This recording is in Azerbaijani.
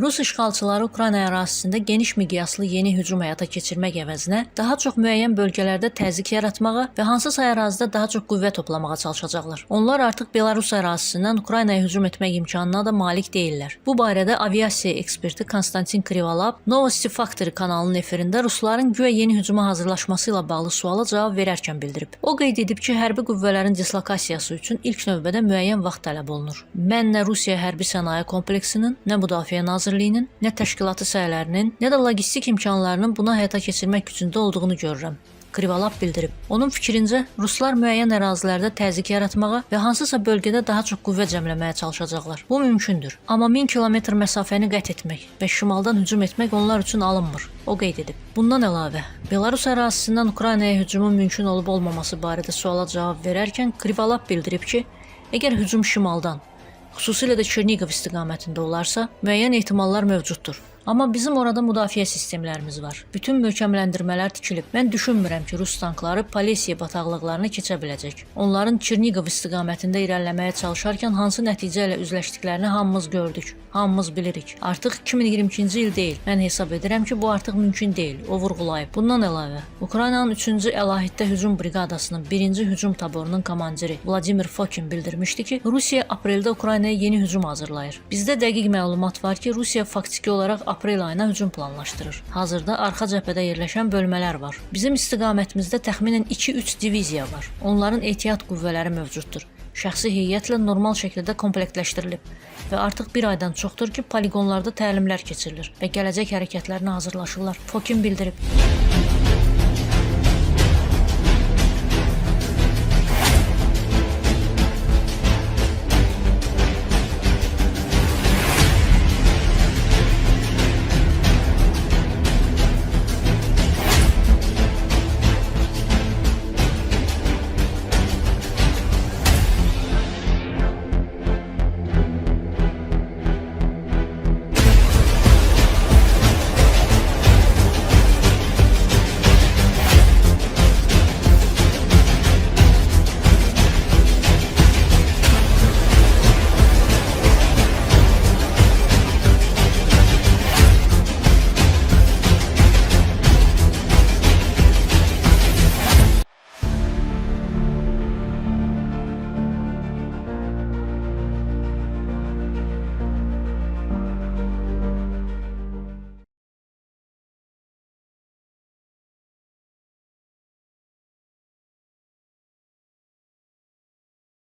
Rus işğalçıları Ukrayna ərazisində geniş miqyaslı yeni hücum həyata keçirmək əvəzinə daha çox müəyyən bölgələrdə təzyiq yaratmağa və hansısa ərazidə daha çox qüvvə toplamağa çalışacaqlar. Onlar artıq Belarus ərazisindən Ukraynaya hücum etmək imkanına da malik deyillər. Bu barədə aviasiya eksperti Konstantin Krivolab Novosti Factory kanalının efirində Rusların güya yeni hücuma hazırlaşması ilə bağlı suala cavab verərkən bildirib. O qeyd edib ki, hərbi qüvvələrin dislokasiyası üçün ilk növbədə müəyyən vaxt tələb olunur. Mən nə Rusiya hərbi sənaye kompleksinin, nə Müdafiə Nazirliyinin, nə təşkilatı səylərinin, nə də logistik imkanlarının buna həyata keçirmək gücündə olduğunu görürəm. Krivolab bildirib. Onun fikrincə, Ruslar müəyyən ərazilərdə təzyiq yaratmağa və hansısa bölgədə daha çox qüvvə cəmləməyə çalışacaqlar. Bu mümkündür. Amma 1000 kilometr məsafəni qət etmək və şimaldan hücum etmək onlar üçün alınmır. O qeyd edib. Bundan əlavə, Belarus ərazisindən Ukraynaya hücumun mümkün olub-olmaması barədə suala cavab verərkən Krivolab bildirib ki, əgər hücum şimaldan, xüsusilə də Çerniqov istiqamətində olarsa, müəyyən ehtimallar mövcuddur. Amma bizim orada müdafiə sistemlərimiz var. Bütün möhkəmləndirmələr tikilib. Mən düşünmürəm ki, Rus tankları Polesiya bataqlıqlarını keçə biləcək. Onların Çerniqov istiqamətində irəliləməyə çalışarkən hansı nəticə ilə üzləşdiklərini hamımız gördük, hamımız bilirik. Artıq 2022-ci il deyil. Mən hesab edirəm ki, bu artıq mümkün deyil. O vurğulayıb. Bundan əlavə, Ukraynanın 3-cü əlahiddə hücum briqadasının 1-ci hücum taborunun komandiri Vladimir Fokin bildirmişdi ki, Rusiya apreldə Ukraynaya yeni hücum hazırlayır. Bizdə dəqiq məlumat var ki, Rusiya faktiki olaraq aprel ayına hücum planlaşdırır. Hazırda arxa cəbhədə yerləşən bölmələr var. Bizim istiqamətimizdə təxminən 2-3 diviziya var. Onların ehtiyat qüvvələri mövcuddur. Şəxsi heyətlə normal şəkildə komplektləşdirilib və artıq bir aydan çoxdur ki, poligonlarda təlimlər keçirilir və gələcək hərəkətlərinə hazırlaşırlar. Fokin bildirib.